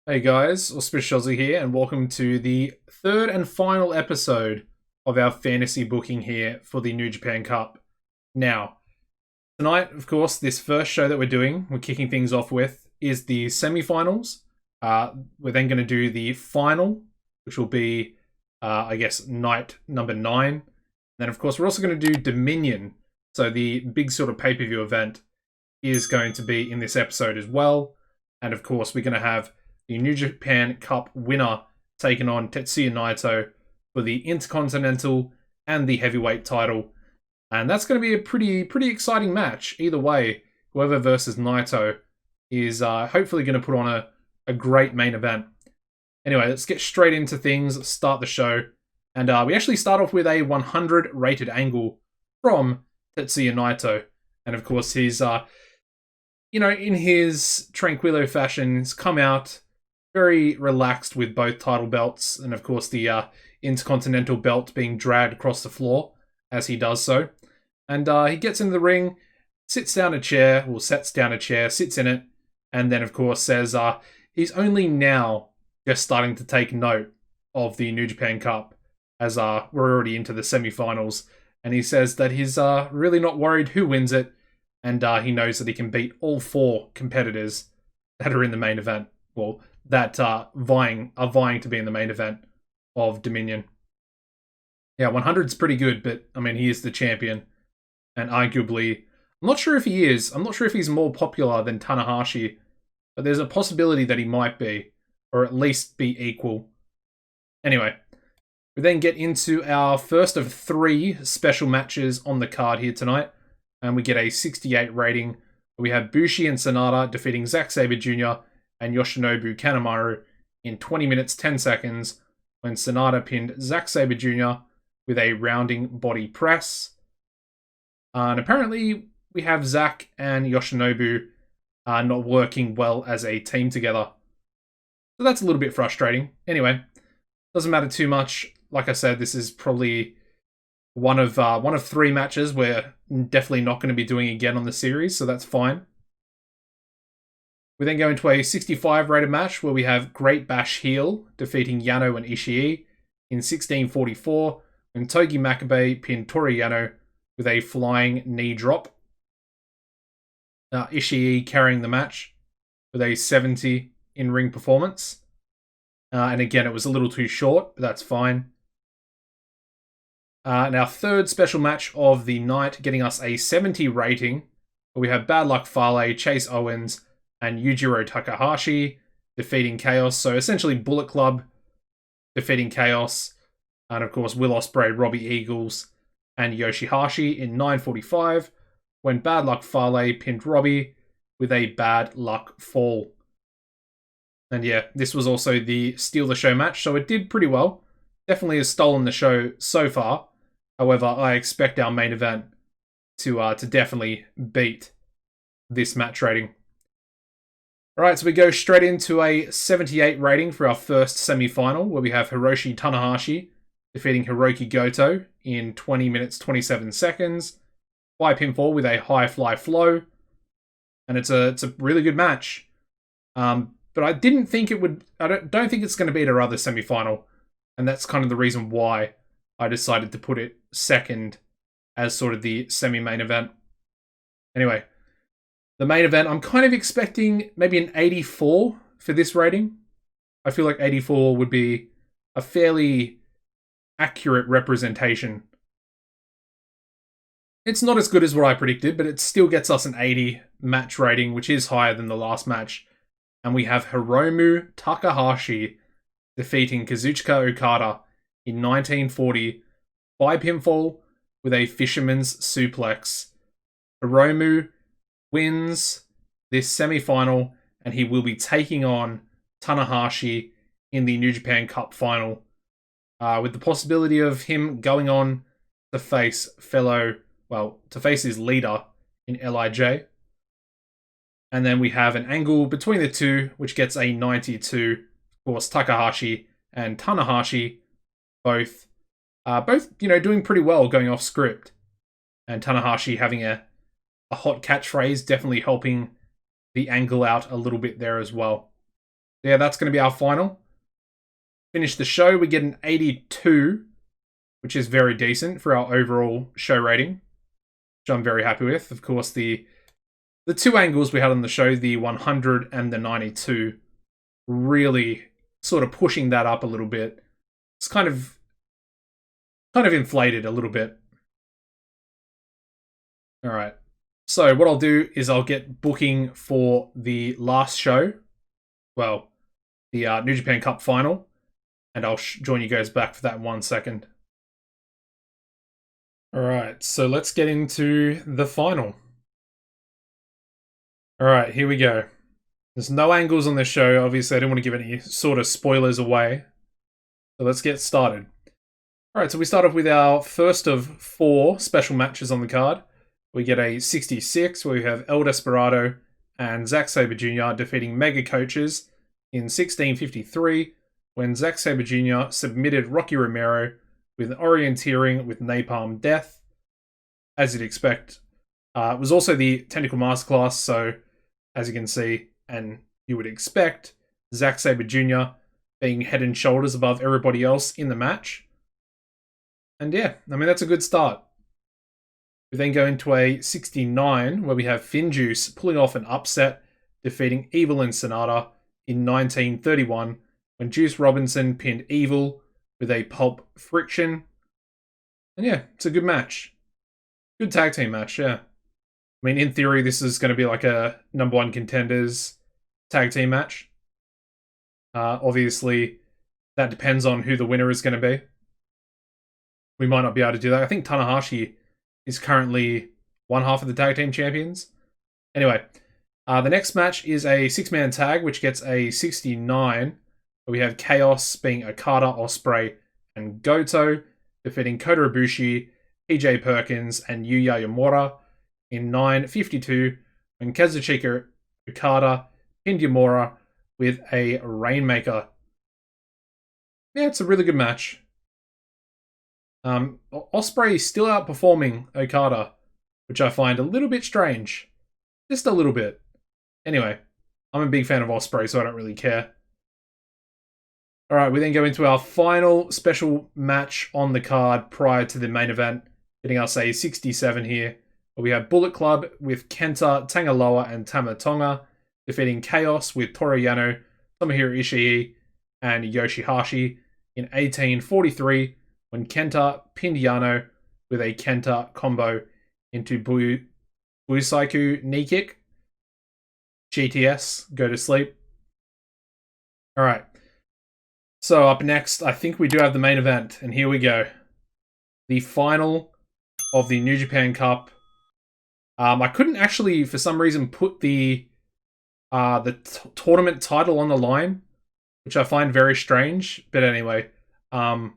Hey guys, AuspiciousAussie here, and welcome to the third and final episode of our fantasy booking here for the New Japan Cup. Now, tonight, of course, this first show that we're kicking things off with, is the semi-finals. We're then going to do the final, which will be, night number 9. Then, of course, we're also going to do Dominion. So the big sort of pay-per-view event is going to be in this episode as well. And, of course, we're going to have the New Japan Cup winner taking on Tetsuya Naito for the Intercontinental and the Heavyweight title. And that's going to be a pretty exciting match. Either way, whoever versus Naito is hopefully going to put on a great main event. Anyway, let's get straight into things, start the show. And we actually start off with a 100 rated angle from Tetsuya Naito. And of course, he's, in his tranquilo fashion, he's come out very relaxed with both title belts, and of course the Intercontinental belt being dragged across the floor as he does so. And he gets into the ring, sets down a chair, sits in it, and then of course says he's only now just starting to take note of the New Japan Cup, as we're already into the semi-finals, and he says that he's really not worried who wins it, and he knows that he can beat all 4 competitors that are in the main event. Well, that are vying to be in the main event of Dominion. Yeah, 100's pretty good, but I mean, he is the champion, and arguably, I'm not sure if he is. I'm not sure if he's more popular than Tanahashi, but there's a possibility that he might be, or at least be equal. Anyway, we then get into our first of 3 special matches on the card here tonight, and we get a 68 rating. We have Bushi and Sanada defeating Zack Sabre Jr. and Yoshinobu Kanemaru in 20 minutes 10 seconds when Sanada pinned Zack Sabre Jr. with a rounding body press. And apparently we have Zack and Yoshinobu not working well as a team together. So that's a little bit frustrating. Anyway, doesn't matter too much. Like I said, this is probably one of 3 matches we're definitely not going to be doing again on the series, so that's fine. We then go into a 65 rated match where we have Great Bash Heel defeating Yano and Ishii in 16:44 when Togi Makabe pinned Toru Yano with a flying knee drop. Ishii carrying the match with a 70 in-ring performance. And again, it was a little too short, but that's fine. And our third special match of the night, getting us a 70 rating, where we have Bad Luck Fale, Chase Owens, and Yujiro Takahashi defeating Chaos. So essentially Bullet Club defeating Chaos. And of course Will Ospreay, Robbie Eagles, and Yoshihashi in 9:45 when Bad Luck Fale pinned Robbie with a Bad Luck Fall. And yeah, this was also the Steal the Show match, so it did pretty well. Definitely has stolen the show so far. However, I expect our main event to definitely beat this match rating. Alright, so we go straight into a 78 rating for our first semi-final, where we have Hiroshi Tanahashi defeating Hiroki Goto in 20 minutes 27 seconds by pinfall with a high fly flow. And it's a really good match. But I didn't think it would. I don't think it's going to beat our other semi-final, and that's kind of the reason why I decided to put it second as sort of the semi-main event. Anyway, the main event, I'm kind of expecting maybe an 84 for this rating. I feel like 84 would be a fairly accurate representation. It's not as good as what I predicted, but it still gets us an 80 match rating, which is higher than the last match. And we have Hiromu Takahashi defeating Kazuchika Okada in 1940 by pinfall with a fisherman's suplex. Hiromu wins this semi-final, and he will be taking on Tanahashi in the New Japan Cup final, with the possibility of him going on to face his leader in LIJ. And then we have an angle between the two, which gets a 92. Of course, Takahashi and Tanahashi both doing pretty well going off script. And Tanahashi having a hot catchphrase, definitely helping the angle out a little bit there as well. Yeah, that's going to be our final. Finish the show, we get an 82, which is very decent for our overall show rating, which I'm very happy with. Of course, the two angles we had on the show, the 100 and the 92, really sort of pushing that up a little bit. It's kind of inflated a little bit. All right. So what I'll do is I'll get booking for the last show. Well, the New Japan Cup final. And I'll join you guys back for that in 1 second. Alright, so let's get into the final. Alright, here we go. There's no angles on this show. Obviously, I don't want to give any sort of spoilers away. So let's get started. Alright, so we start off with our first of 4 special matches on the card. We get a 66 where we have El Desperado and Zack Sabre Jr. defeating Mega Coaches in 1653 when Zack Sabre Jr. submitted Rocky Romero with an orienteering with Napalm Death. As you'd expect, it was also the Technical Masterclass, so as you can see, and you would expect, Zack Sabre Jr. being head and shoulders above everybody else in the match. And yeah, I mean, that's a good start. We then go into a 69, where we have Finjuice pulling off an upset, defeating Evil and Sanada in 1931, when Juice Robinson pinned Evil with a pulp friction. And yeah, it's a good match. Good tag team match, yeah. I mean, in theory, this is going to be like a number 1 contenders tag team match. Obviously, that depends on who the winner is going to be. We might not be able to do that. I think Tanahashi is currently one half of the tag team champions. Anyway, the next match is a 6-man tag, which gets a 69. We have Chaos being Okada, Ospreay, and Goto, defeating Kota Ibushi, PJ Perkins, and Yuya Yamura in 9:52 when Kazuchika Okada pinned Yamura with a Rainmaker. Yeah, it's a really good match. Ospreay still outperforming Okada, which I find a little bit strange. Just a little bit. Anyway, I'm a big fan of Ospreay, so I don't really care. Alright, we then go into our final special match on the card prior to the main event, getting us a 67 here. We have Bullet Club with Kenta, Tangaloa, and Tama Tonga, defeating Chaos with Toru Yano, Tomohiro Ishii, and Yoshihashi in 1843, when Kenta pinned Yano with a Kenta combo into Busaiku knee kick. GTS, go to sleep. Alright. So up next, I think we do have the main event, and here we go. The final of the New Japan Cup. I couldn't actually, for some reason, put the tournament title on the line, which I find very strange. But anyway, yeah,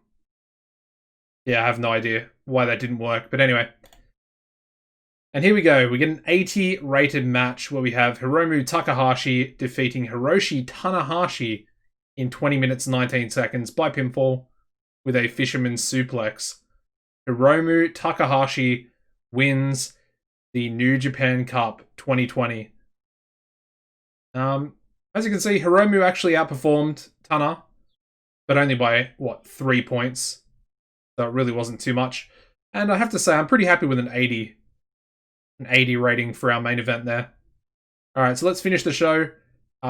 I have no idea why that didn't work. But anyway. And here we go. We get an 80 rated match where we have Hiromu Takahashi defeating Hiroshi Tanahashi in 20 minutes 19 seconds by pinfall with a fisherman's suplex. Hiromu Takahashi wins the New Japan Cup 2020. As you can see, Hiromu actually outperformed Tana, but only by, 3 points. So it really wasn't too much. And I have to say, I'm pretty happy with an 80 rating for our main event there. Alright, so let's finish the show.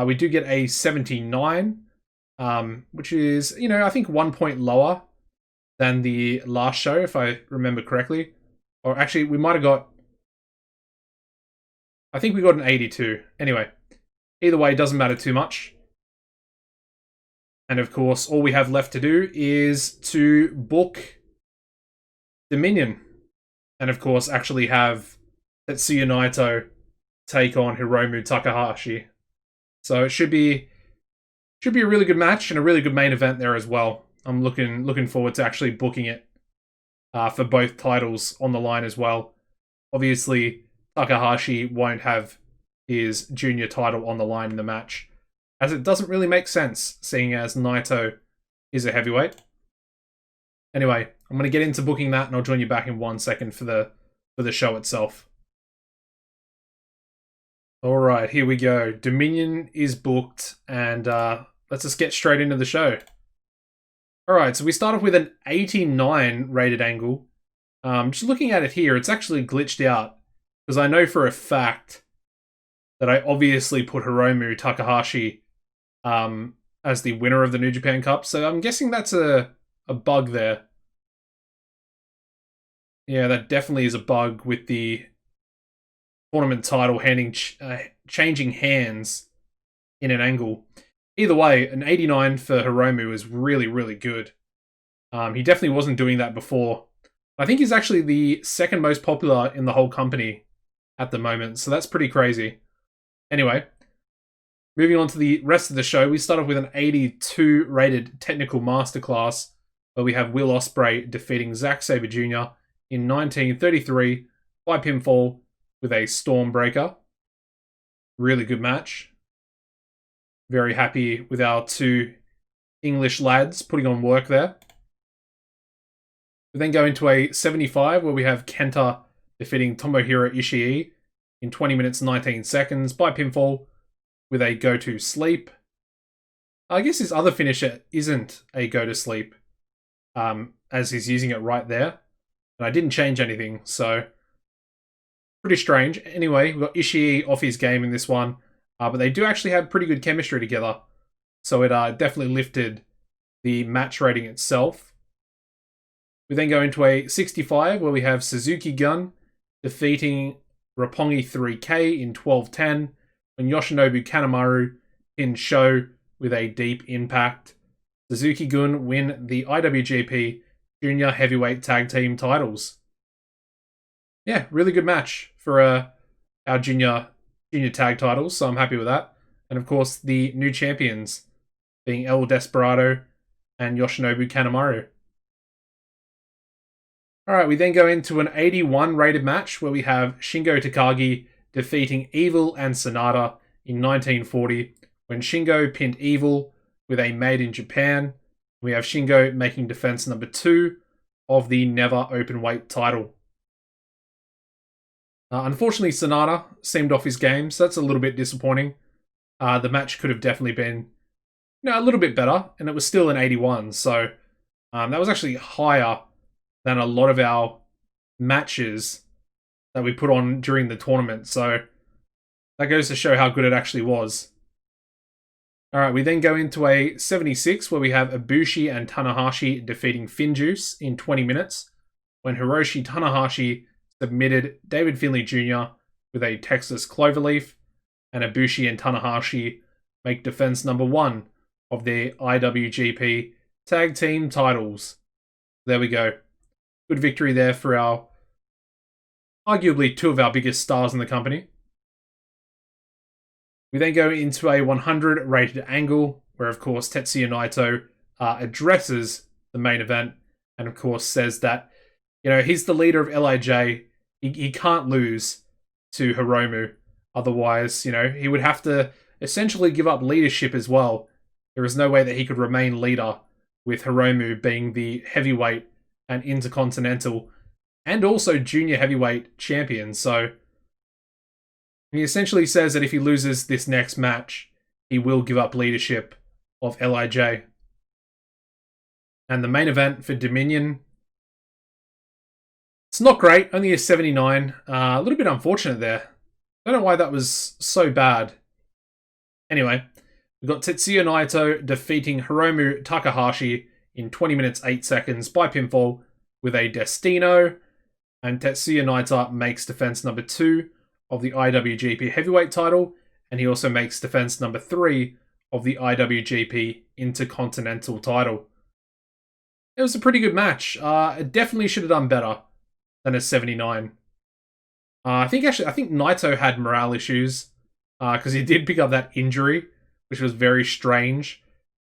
We do get a 79, which is, I think 1 point lower than the last show, if I remember correctly. Or actually, we might have got... I think we got an 82. Anyway, either way, it doesn't matter too much. And of course, all we have left to do is to book Dominion. And of course, actually have Tetsuya Naito take on Hiromu Takahashi. So it should be a really good match and a really good main event there as well. I'm looking forward to actually booking it for both titles on the line as well. Obviously, Takahashi won't have his junior title on the line in the match, as it doesn't really make sense, seeing as Naito is a heavyweight. Anyway, I'm going to get into booking that, and I'll join you back in 1 second for the show itself. Alright, here we go. Dominion is booked, and let's just get straight into the show. Alright, so we start off with an 89 rated angle. Just looking at it here, it's actually glitched out. Because I know for a fact that I obviously put Hiromu Takahashi as the winner of the New Japan Cup. So I'm guessing that's a bug there. Yeah, that definitely is a bug with the tournament title changing hands in an angle. Either way, an 89 for Hiromu is really, really good. He definitely wasn't doing that before. I think he's actually the second most popular in the whole company at the moment, so that's pretty crazy. Anyway, moving on to the rest of the show, we start off with an 82 rated technical masterclass where we have Will Ospreay defeating Zack Sabre Jr. in 1933 by pinfall with a Stormbreaker. Really good match. Very happy with our two English lads putting on work there. We then go into a 75 where we have Kenta defeating Tomohiro Ishii in 20 minutes 19 seconds by pinfall with a go to sleep. I guess his other finisher isn't a go to sleep, as he's using it right there. And I didn't change anything, so pretty strange. Anyway, we've got Ishii off his game in this one, but they do actually have pretty good chemistry together. So it definitely lifted the match rating itself. We then go into a 65 where we have Suzuki Gun defeating Roppongi 3K in 12:10 when Yoshinobu Kanemaru pinned Sho with a deep impact. Suzuki Gun win the IWGP Junior Heavyweight Tag Team titles. Yeah, really good match for our junior tag titles, so I'm happy with that. And of course, the new champions being El Desperado and Yoshinobu Kanemaru. Alright, we then go into an 81 rated match where we have Shingo Takagi defeating Evil and Sanada in 1940 when Shingo pinned Evil with a Made in Japan. We have Shingo making defense number 2 of the Never Openweight title. Unfortunately, Sanada seemed off his game, so that's a little bit disappointing. The match could have definitely been a little bit better, and it was still an 81, so that was actually higher than a lot of our matches that we put on during the tournament. So that goes to show how good it actually was. Alright, we then go into a 76 where we have Bushi and Tanahashi defeating Finjuice in 20 minutes when Hiroshi Tanahashi submitted David Finlay Jr. with a Texas Cloverleaf, and Ibushi and Tanahashi make defense number 1 of their IWGP Tag Team titles. There we go. Good victory there for arguably 2 of our biggest stars in the company. We then go into a 100 rated angle, where of course Tetsuya Naito addresses the main event, and of course says that, he's the leader of LIJ. He can't lose to Hiromu. Otherwise, he would have to essentially give up leadership as well. There is no way that he could remain leader with Hiromu being the heavyweight and intercontinental and also junior heavyweight champion. So he essentially says that if he loses this next match, he will give up leadership of LIJ. And the main event for Dominion, it's not great, only a 79. A little bit unfortunate there. I don't know why that was so bad. Anyway, we've got Tetsuya Naito defeating Hiromu Takahashi in 20 minutes 8 seconds by pinfall with a Destino. And Tetsuya Naito makes defense number 2 of the IWGP Heavyweight title. And he also makes defense number 3 of the IWGP Intercontinental title. It was a pretty good match. It definitely should have done better than a 79. I think Naito had morale issues because he did pick up that injury, which was very strange.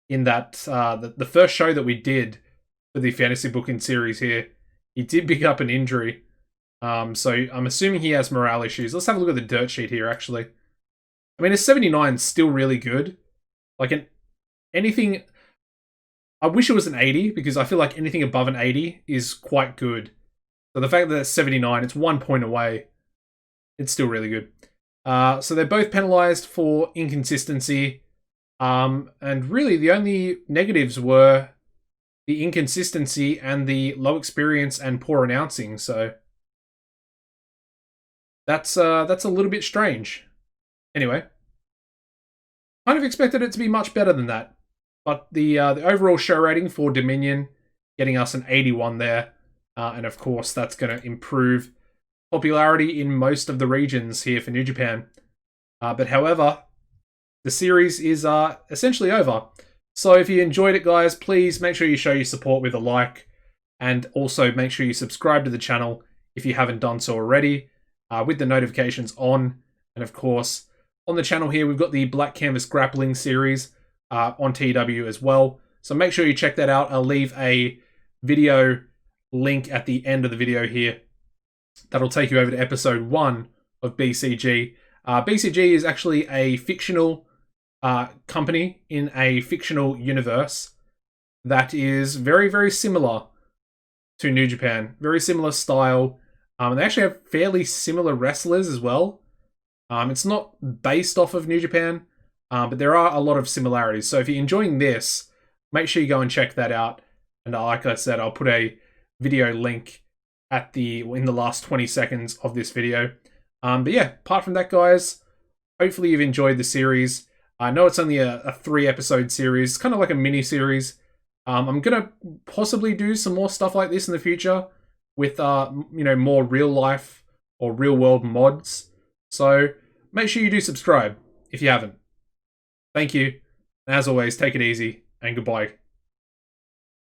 In that the first show that we did for the fantasy booking series here, he did pick up an injury. So I'm assuming he has morale issues. Let's have a look at the dirt sheet here, actually. I mean, a 79 is still really good. Like anything, I wish it was an 80 because I feel like anything above an 80 is quite good. So the fact that it's 79, it's 1 point away. It's still really good. So they're both penalized for inconsistency. And really, the only negatives were the inconsistency and the low experience and poor announcing. So that's a little bit strange. Anyway, kind of expected it to be much better than that, but the overall show rating for Dominion getting us an 81 there, and of course that's going to improve popularity in most of the regions here for New Japan. But however, the series is essentially over. So if you enjoyed it, guys, please make sure you show your support with a like, and also make sure you subscribe to the channel if you haven't done so already, with the notifications on. And of course, on the channel here, we've got the Black Canvas Grappling series on TEW as well. So make sure you check that out. I'll leave a video link at the end of the video here. That'll take you over to episode 1 of BCG. BCG is actually a fictional company in a fictional universe that is very, very similar to New Japan. Very similar style. And they actually have fairly similar wrestlers as well. It's not based off of New Japan, but there are a lot of similarities. So if you're enjoying this, make sure you go and check that out. And like I said, I'll put a video link in the last 20 seconds of this video. But yeah, apart from that, guys, hopefully you've enjoyed the series. I know it's only a 3-episode series. It's kind of like a mini-series. I'm going to possibly do some more stuff like this in the future with, more real-life or real-world mods. So make sure you do subscribe if you haven't. Thank you. And as always, take it easy and goodbye.